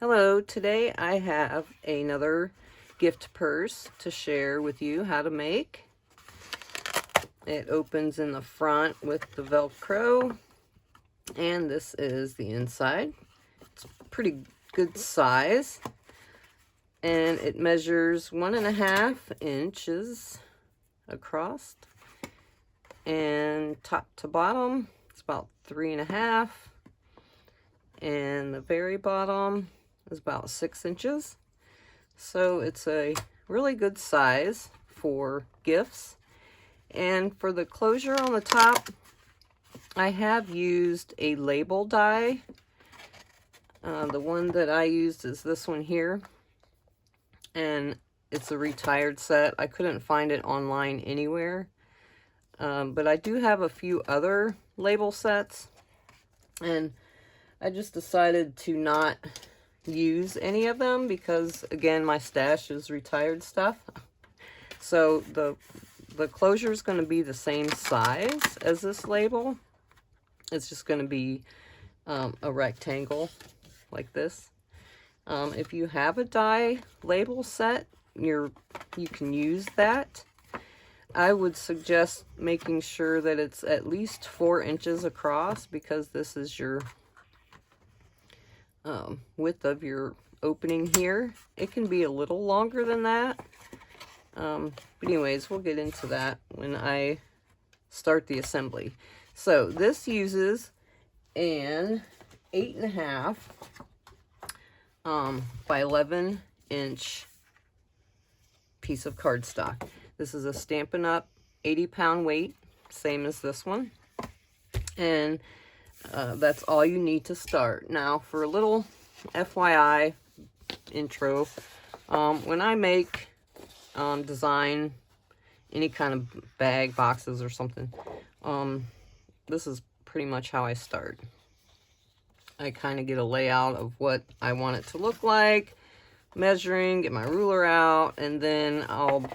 Hello, today I have another gift purse to share with you how to make. It opens in the front with the Velcro, and this is the inside. It's pretty good size, and it measures 1.5 inches across, and top to bottom it's about 3.5, and the very bottom is about 6 inches. So it's a really good size for gifts. And for the closure on the top, I have used a label die. The one that I used is this one here, and it's a retired set. I couldn't find it online anywhere, but I do have a few other label sets, and I just decided to not use any of them because, again, my stash is retired stuff. So the closure is going to be the same size as this label. It's just going to be a rectangle like this. If you have a die label set, you can use that. I would suggest making sure that it's at least 4 inches across, because this is your width of your opening here. It can be a little longer than that. But anyways, we'll get into that when I start the assembly. So this uses an 8.5 by 11 inch piece of cardstock. This is a Stampin' Up! 80-pound weight, same as this one. And that's all you need to start. Now, for a little FYI intro, when I make design any kind of bag, boxes, or something, this is pretty much how I start. I kind of get a layout of what I want it to look like, measuring, get my ruler out, and then I'll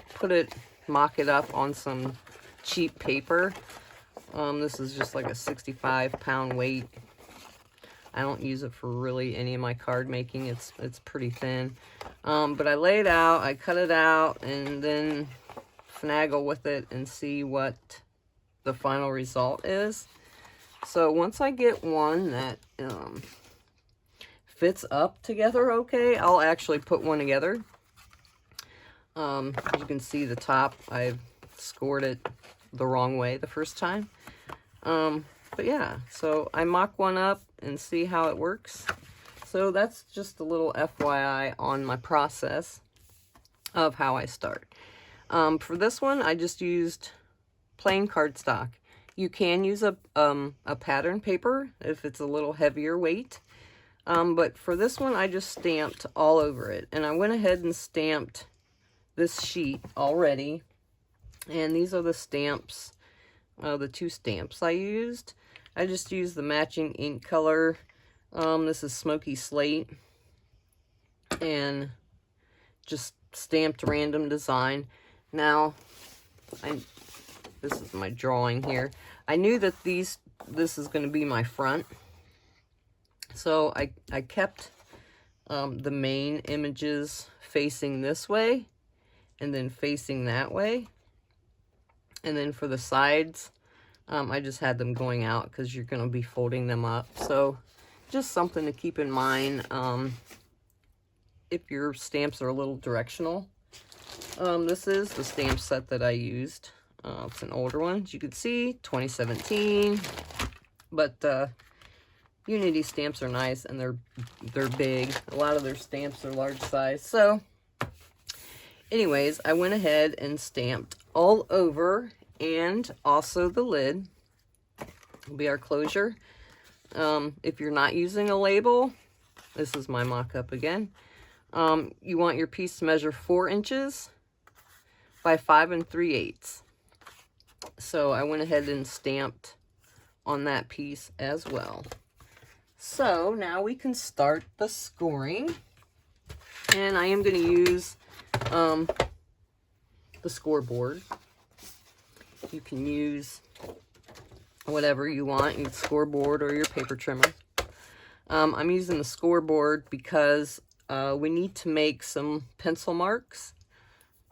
mock it up on some cheap paper. This is just like a 65-pound weight. I don't use it for really any of my card making. It's pretty thin. But I lay it out, I cut it out, and then finagle with it and see what the final result is. So once I get one that fits up together okay, I'll actually put one together. As you can see, the top, I scored it the wrong way the first time. But yeah, so I mock one up and see how it works. So that's just a little FYI on my process of how I start. For this one, I just used plain cardstock. You can use a pattern paper if it's a little heavier weight. But for this one, I just stamped all over it. And I went ahead and stamped this sheet already. And these are the stamps, the 2 stamps I used. I just used the matching ink color. This is Smoky Slate. And just stamped random design. Now, this is my drawing here. I knew that this is going to be my front. So I kept the main images facing this way and then facing that way. And then for the sides, I just had them going out because you're going to be folding them up. So just something to keep in mind if your stamps are a little directional. This is the stamp set that I used. It's an older one, as you can see, 2017. But Unity stamps are nice, and they're big. A lot of their stamps are large size. So anyways, I went ahead and stamped all over, and also the lid will be our closure. If you're not using a label, this is my mock-up again. You want your piece to measure 4 inches by 5 3/8. So I went ahead and stamped on that piece as well. So now we can start the scoring. And I am going to use the scoreboard. You can use whatever you want, your scoreboard or your paper trimmer. I'm using the scoreboard because we need to make some pencil marks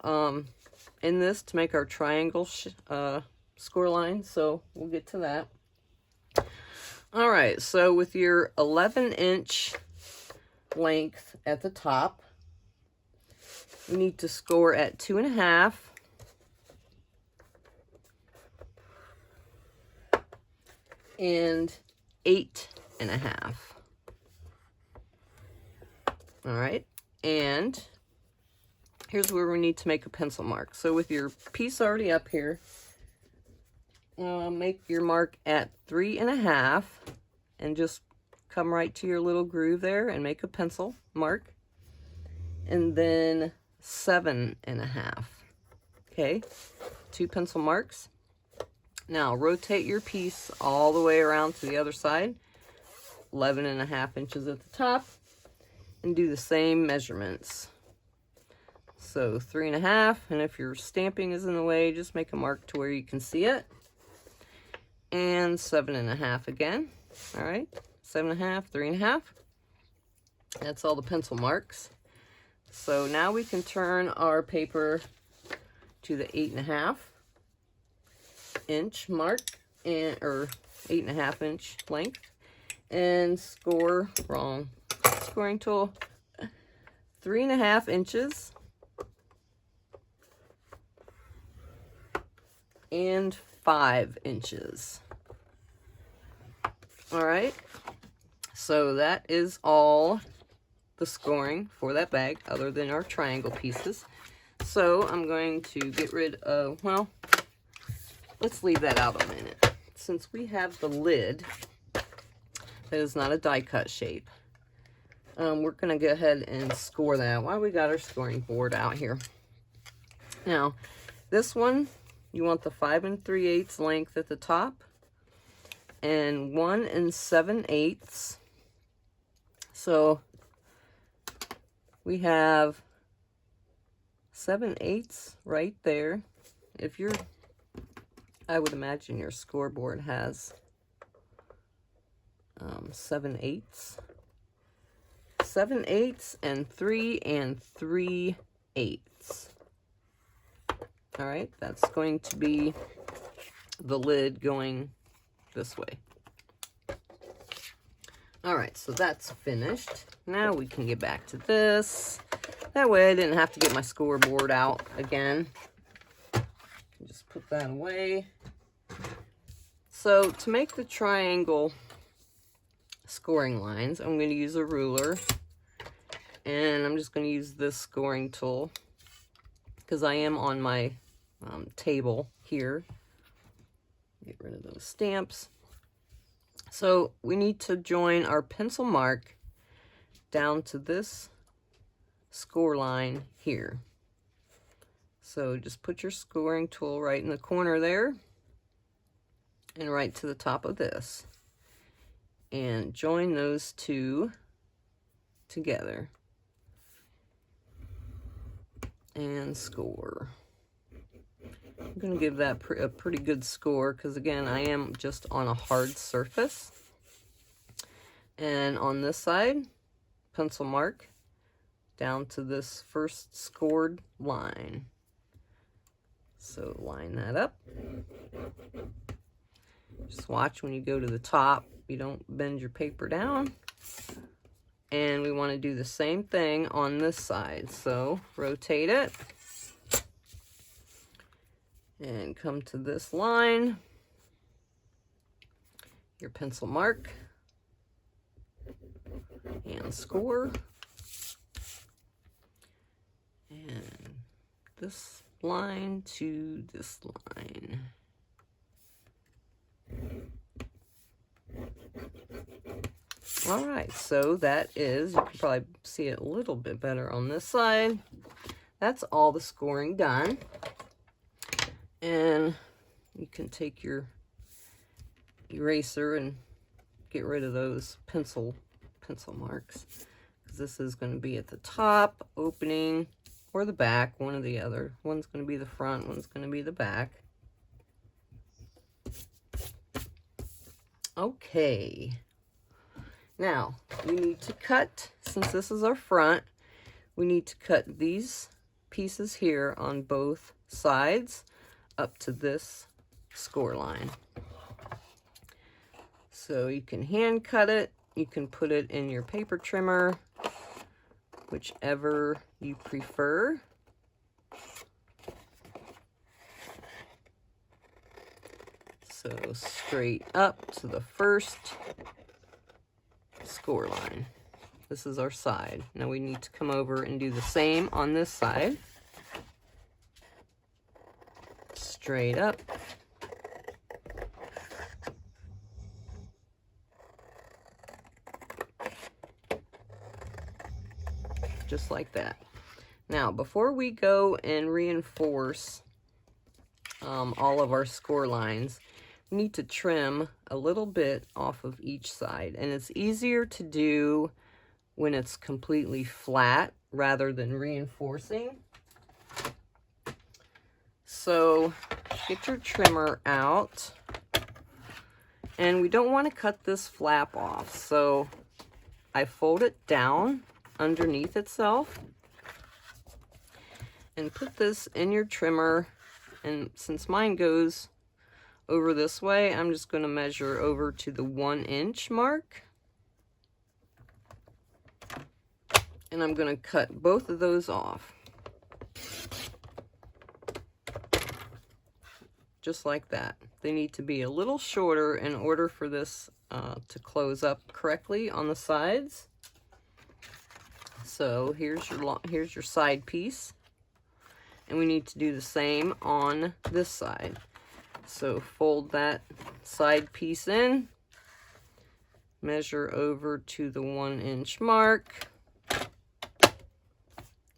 in this to make our triangle score line, so we'll get to that. All right, so with your 11-inch length at the top, you need to score at 2.5 and 8.5. All right, and here's where we need to make a pencil mark. So with your piece already up here, make your mark at 3.5 and just come right to your little groove there and make a pencil mark. And then 7.5. Okay, 2 pencil marks. Now rotate your piece all the way around to the other side, 11.5 inches at the top, and do the same measurements. So 3.5, and if your stamping is in the way, just make a mark to where you can see it. And 7.5 again. All right, 7.5, 3.5. That's all the pencil marks. So now we can turn our paper to the 8.5 inch mark, or 8.5 inch length, and score, wrong scoring tool, 3.5 inches and 5 inches. All right, so that is all the scoring for that bag, other than our triangle pieces. So I'm going to get rid of, well, let's leave that out a minute. Since we have the lid that is not a die cut shape, we're going to go ahead and score that while we got our scoring board out here. Now, this one, you want the 5 3/8 length at the top and 1 7/8. So we have 7/8 right there. If you're, I would imagine your scoreboard has 7/8. 7/8 and 3 3/8. All right, that's going to be the lid going this way. All right, so that's finished. Now we can get back to this. That way I didn't have to get my scoreboard out again. Just put that away. So to make the triangle scoring lines, I'm going to use a ruler, and I'm just going to use this scoring tool because I am on my table here. Get rid of those stamps. So we need to join our pencil mark down to this score line here. So just put your scoring tool right in the corner there and right to the top of this, and join those two together and score. I'm going to give that a pretty good score because, again, I am just on a hard surface. And on this side, pencil mark down to this first scored line. So line that up. Just watch when you go to the top, you don't bend your paper down. And we want to do the same thing on this side. So rotate it and come to this line, your pencil mark, and score. And this line to this line. All right, so that is, you can probably see it a little bit better on this side. That's all the scoring done. And you can take your eraser and get rid of those pencil marks, because this is going to be at the top opening or the back, one or the other. One's going to be the front, one's going to be the back. Okay. Now, we need to cut, since this is our front, we need to cut these pieces here on both sides up to this score line. So you can hand cut it, you can put it in your paper trimmer, whichever you prefer. So straight up to the first score line. This is our side. Now we need to come over and do the same on this side. Straight up. Just like that. Now, before we go and reinforce all of our score lines, we need to trim a little bit off of each side. And it's easier to do when it's completely flat rather than reinforcing. So get your trimmer out. And we don't want to cut this flap off. So I fold it down underneath itself and put this in your trimmer. And since mine goes over this way, I'm just going to measure over to the 1 inch mark. And I'm going to cut both of those off. Just like that. They need to be a little shorter in order for this to close up correctly on the sides. So here's your side piece. And we need to do the same on this side. So fold that side piece in, measure over to the 1 inch mark, make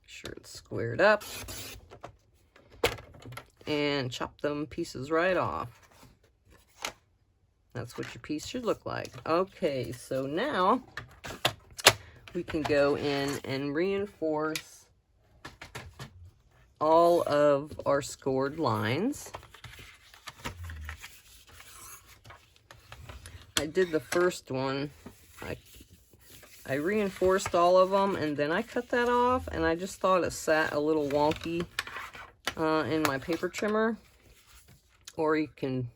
sure it's squared up, and chop them pieces right off. That's what your piece should look like. Okay, so now we can go in and reinforce all of our scored lines. I did the first one. I reinforced all of them, and then I cut that off, and I just thought it sat a little wonky in my paper trimmer. Or you can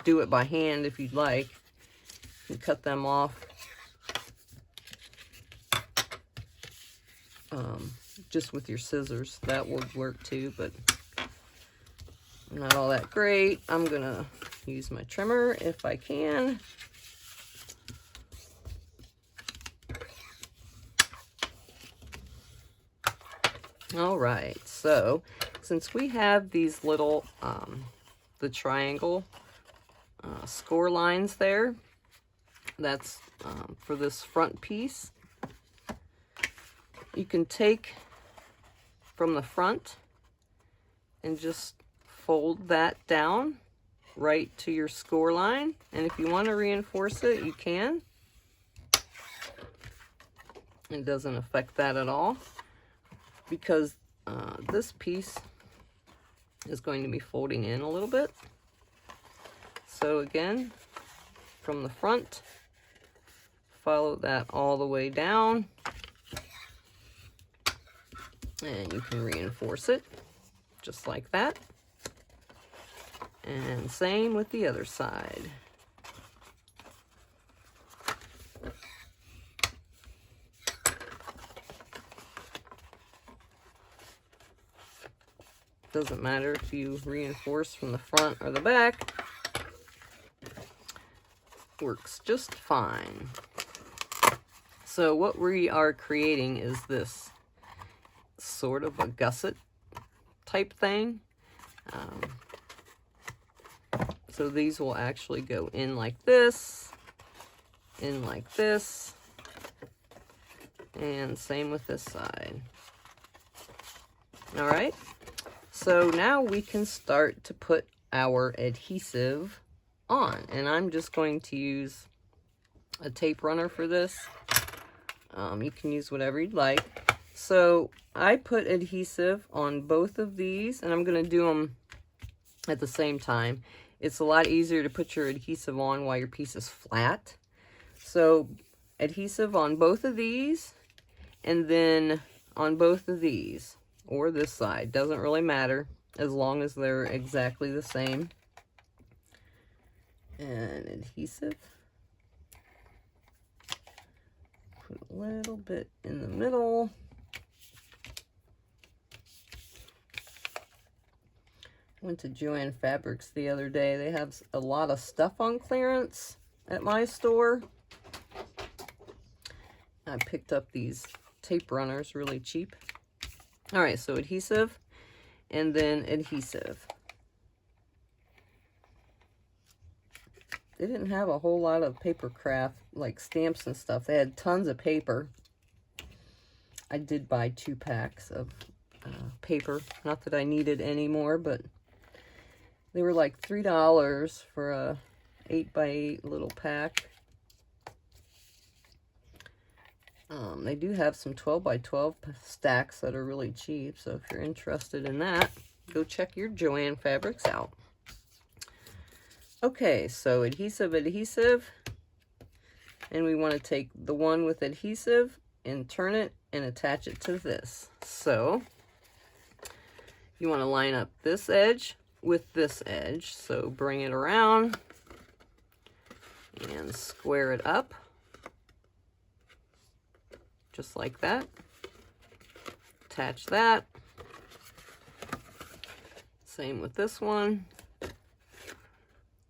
do it by hand if you'd like. You can cut them off just with your scissors. That would work too, but not all that great. I'm gonna use my trimmer if I can. All right, so since we have these little the triangle score lines there, that's for this front piece, you can take from the front and just fold that down right to your score line. And if you want to reinforce it, you can. It doesn't affect that at all, because this piece is going to be folding in a little bit. So again, from the front, follow that all the way down, and you can reinforce it just like that. And same with the other side. Doesn't matter if you reinforce from the front or the back. Works just fine. So what we are creating is this sort of a gusset type thing. So these will actually go in like this, and same with this side. All right. So now we can start to put our adhesive on, and I'm just going to use a tape runner for this. You can use whatever you'd like. So I put adhesive on both of these, and I'm going to do them at the same time. It's a lot easier to put your adhesive on while your piece is flat. So adhesive on both of these, and then on both of these, or this side. Doesn't really matter, as long as they're exactly the same. And adhesive. Put a little bit in the middle. Went to Joann Fabrics the other day. They have a lot of stuff on clearance at my store. I picked up these tape runners really cheap. All right, so adhesive and then adhesive. They didn't have a whole lot of paper craft, like stamps and stuff. They had tons of paper. I did buy 2 packs of paper. Not that I needed any more, but they were like $3 for a 8x8 little pack. They do have some 12x12 stacks that are really cheap, so if you're interested in that, go check your Joann Fabrics out. Okay, so adhesive, adhesive, and we want to take the one with adhesive and turn it and attach it to this. So you want to line up this edge with this edge, so bring it around and square it up just like that. Attach that. Same with this one.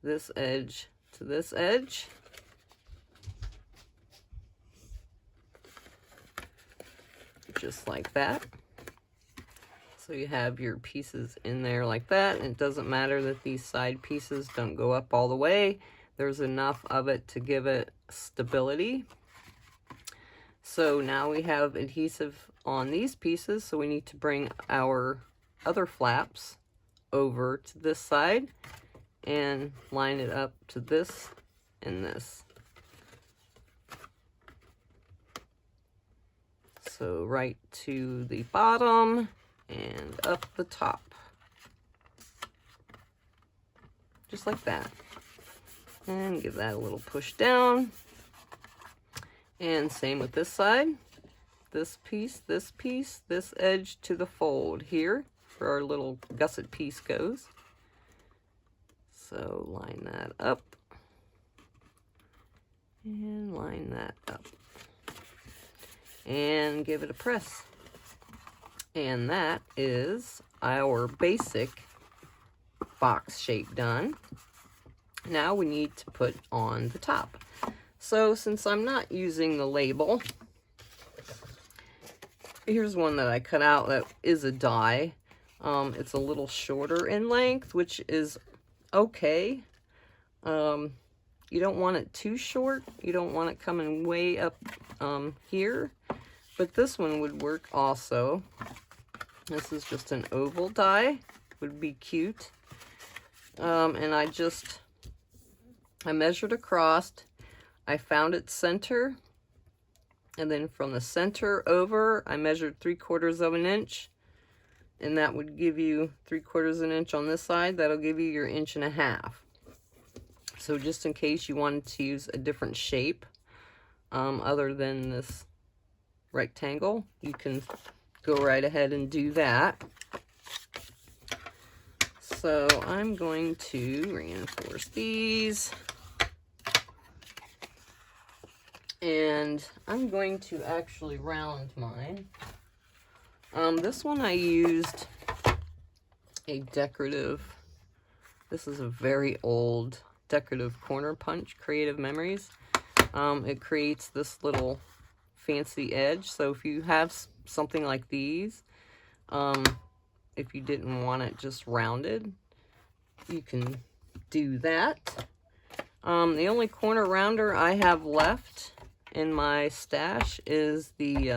This edge to this edge. Just like that. So you have your pieces in there like that, and it doesn't matter that these side pieces don't go up all the way. There's enough of it to give it stability. So now we have adhesive on these pieces, so we need to bring our other flaps over to this side and line it up to this and this. So right to the bottom and up the top. Just like that. And give that a little push down. And same with this side. This piece, this edge to the fold here, where our little gusset piece goes. So line that up. And line that up. And give it a press. And that is our basic box shape done. Now we need to put on the top. So since I'm not using the label, here's one that I cut out that is a die. It's a little shorter in length, which is okay. You don't want it too short. You don't want it coming way up here. But this one would work also. This is just an oval die. Would be cute. And I measured across. I found its center. And then from the center over, I measured 3/4 of an inch. And that would give you 3/4 of an inch on this side. That'll give you your 1.5 inches. So just in case you wanted to use a different shape other than this rectangle, you can go right ahead and do that. So I'm going to reinforce these. And I'm going to actually round mine. This one I used a decorative, this is a very old decorative corner punch, Creative Memories. It creates this little fancy edge. So if you have something like these, if you didn't want it just rounded, you can do that. The only corner rounder I have left in my stash is the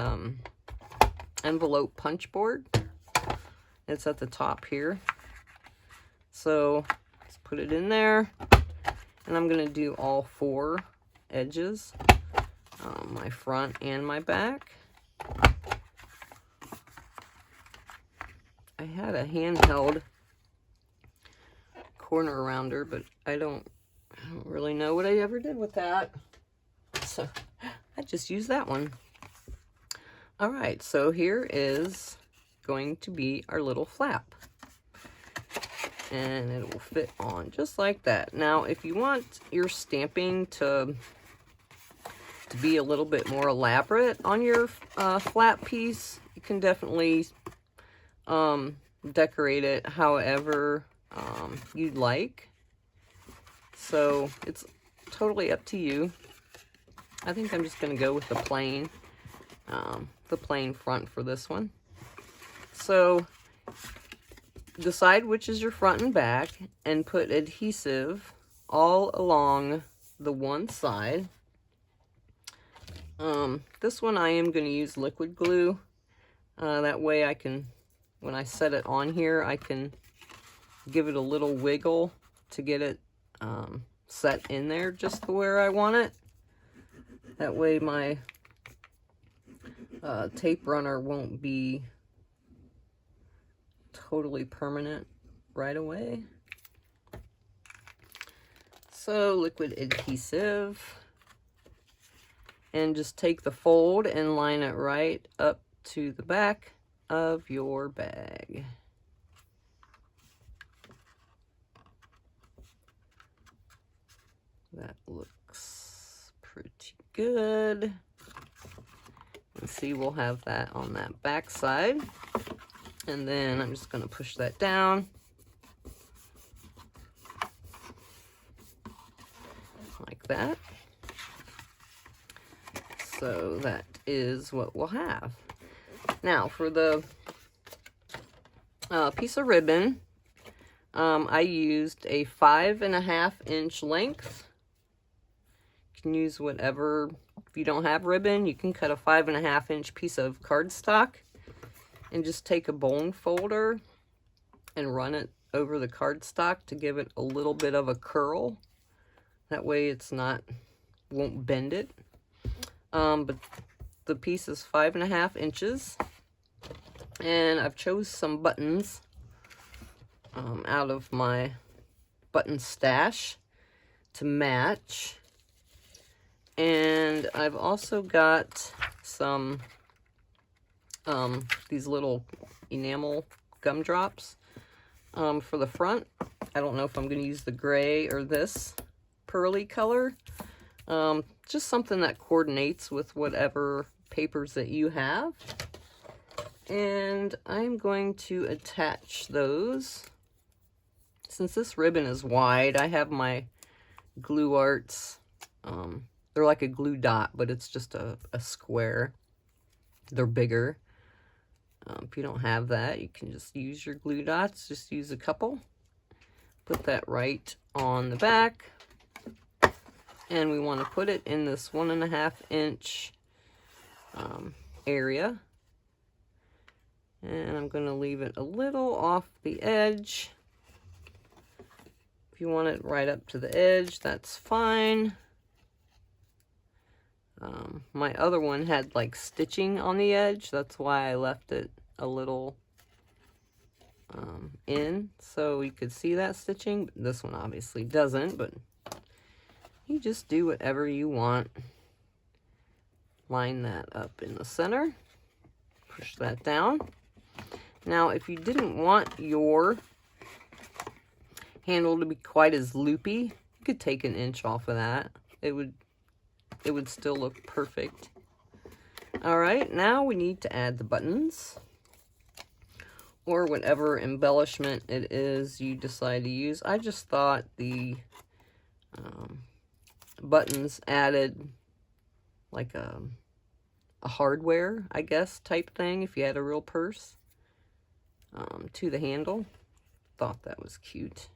envelope punch board. It's at the top here. So let's put it in there. And I'm going to do all 4 edges, my front and my back. I had a handheld corner rounder, but I don't really know what I ever did with that. So I just used that one. All right, so here is going to be our little flap. And it will fit on just like that. Now, if you want your stamping to be a little bit more elaborate on your flap piece, you can definitely decorate it however you'd like. So it's totally up to you. I think I'm just going to go with the plain front for this one. So decide which is your front and back and put adhesive all along the one side. This one I am going to use liquid glue. That way I can, when I set it on here, I can give it a little wiggle to get it set in there just where I want it. That way my tape runner won't be totally permanent right away. So liquid adhesive, and just take the fold and line it right up to the back of your bag. That looks pretty good. Let's see, we'll have that on that back side. And then I'm just going to push that down. Like that. So that is what we'll have. Now for the piece of ribbon, I used a 5.5 inch length. You can use whatever. If you don't have ribbon, you can cut a 5.5 inch piece of cardstock and just take a bone folder and run it over the cardstock to give it a little bit of a curl. That way it's not, won't bend it. But the piece is 5.5 inches. And I've chose some buttons out of my button stash to match. And I've also got some these little enamel gumdrops for the front. I don't know if I'm going to use the gray or this pearly color. Just something that coordinates with whatever papers that you have. And I'm going to attach those. Since this ribbon is wide, I have my Glue Arts. They're like a glue dot, but it's just a square. They're bigger. If you don't have that, you can just use your glue dots. Just use a couple. Put that right on the back. And we want to put it in this 1.5 inch area. And I'm going to leave it a little off the edge. If you want it right up to the edge, that's fine. My other one had like stitching on the edge. That's why I left it a little in, so you could see that stitching. This one obviously doesn't, but you just do whatever you want. Line that up in the center. Push that down. Now, if you didn't want your handle to be quite as loopy, you could take 1 inch off of that. It would still look perfect. All right, now we need to add the buttons or whatever embellishment it is you decide to use. I just thought the buttons added like a hardware, I guess, type thing if you had a real purse to the handle. Thought that was cute.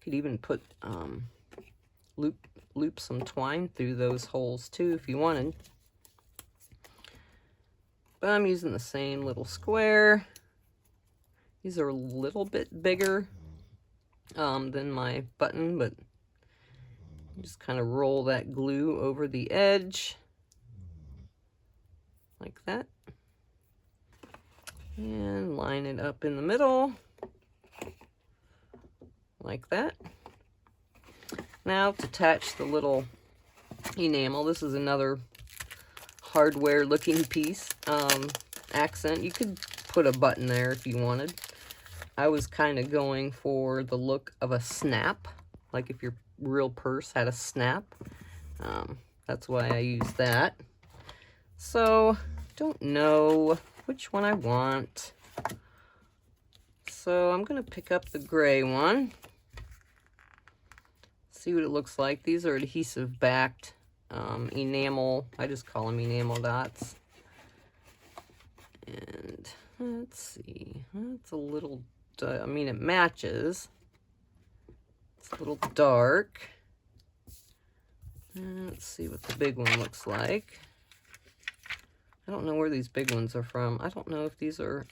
Could even put loop some twine through those holes too if you wanted. But I'm using the same little square. These are a little bit bigger than my button, but just kind of roll that glue over the edge like that. And line it up in the middle like that. Now to attach the little enamel, this is another hardware looking piece. Accent. You could put a button there if you wanted. I was kind of going for the look of a snap, like if your real purse had a snap. That's why I use that. So, don't know which one I want. So, I'm going to pick up the gray one. See what it looks like. These are adhesive backed enamel. I just call them enamel dots. And let's see. It's a little, I mean, it matches. It's a little dark. Let's see what the big one looks like. I don't know where these big ones are from. I don't know if these are,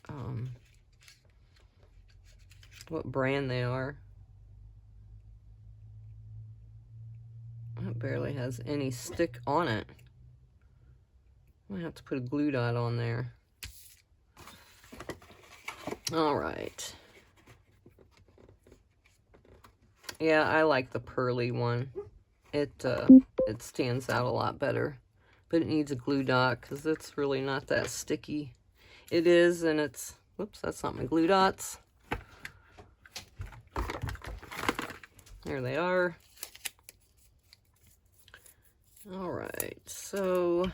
what brand they are. It barely has any stick on it. I might have to put a glue dot on there. All right. Yeah, I like the pearly one. It stands out a lot better. But it needs a glue dot because it's really not that sticky. It is, and it's, whoops, that's not my glue dots. There they are. All right, so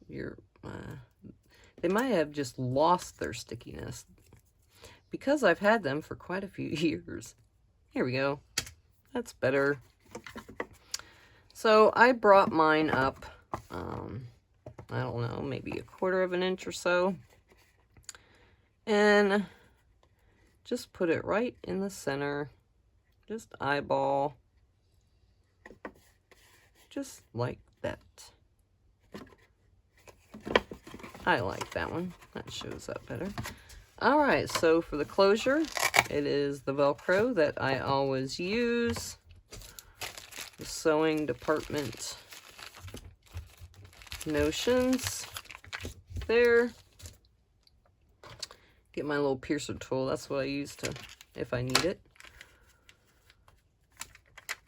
they might have just lost their stickiness because I've had them for quite a few years. Here we go. That's better. So I brought mine up, I don't know, maybe 1/4 of an inch or so, and just put it right in the center. Just eyeball, just like that. I like that one. That shows up better. All right, so for the closure, it is the Velcro that I always use. The sewing department notions there. Get my little piercer tool. That's what I use to, if I need it.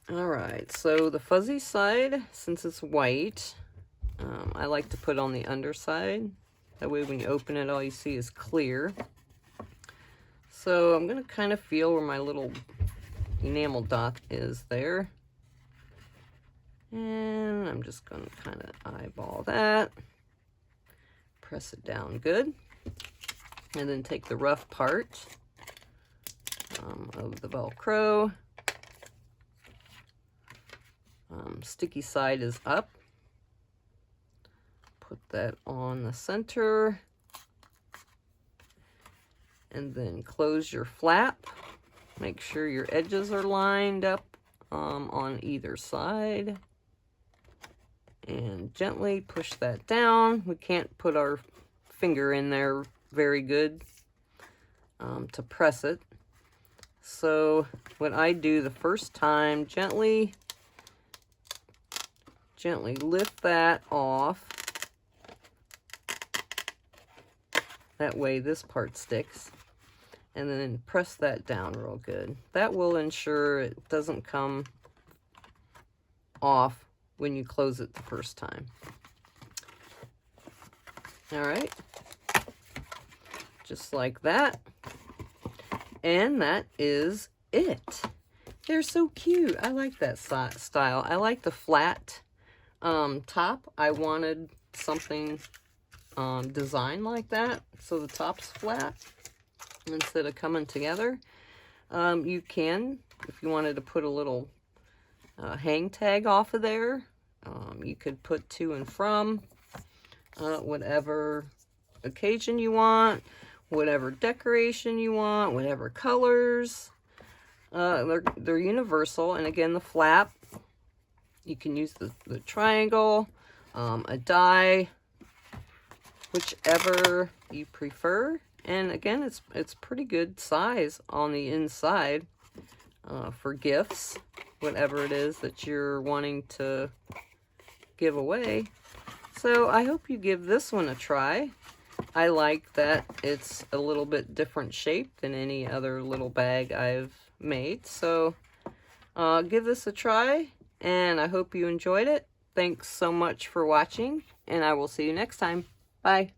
All right, so the fuzzy side, since it's white, I like to put on the underside. That way when you open it, all you see is clear. So I'm going to kind of feel where my little enamel dot is there. And I'm just going to kind of eyeball that. Press it down good. And then take the rough part of the Velcro. Sticky side is up. Put that on the center. And then close your flap. Make sure your edges are lined up on either side. And gently push that down. We can't put our finger in there very good to press it. So what I do the first time, gently lift that off. That way this part sticks. And then press that down real good. That will ensure it doesn't come off when you close it the first time. All right. Just like that. And that is it. They're so cute. I like that style. I like the flat top. I wanted something designed like that, so the top's flat instead of coming together. You can, if you wanted to put a little hang tag off of there, you could put to and from, whatever occasion you want, whatever decoration you want, whatever colors. They're universal. And again, the flap, you can use the triangle, a die, whichever you prefer. And again, it's pretty good size on the inside for gifts, whatever it is that you're wanting to give away. So I hope you give this one a try. I like that it's a little bit different shape than any other little bag I've made. So give this a try. and I hope you enjoyed it. Thanks so much for watching, and I will see you next time. Bye.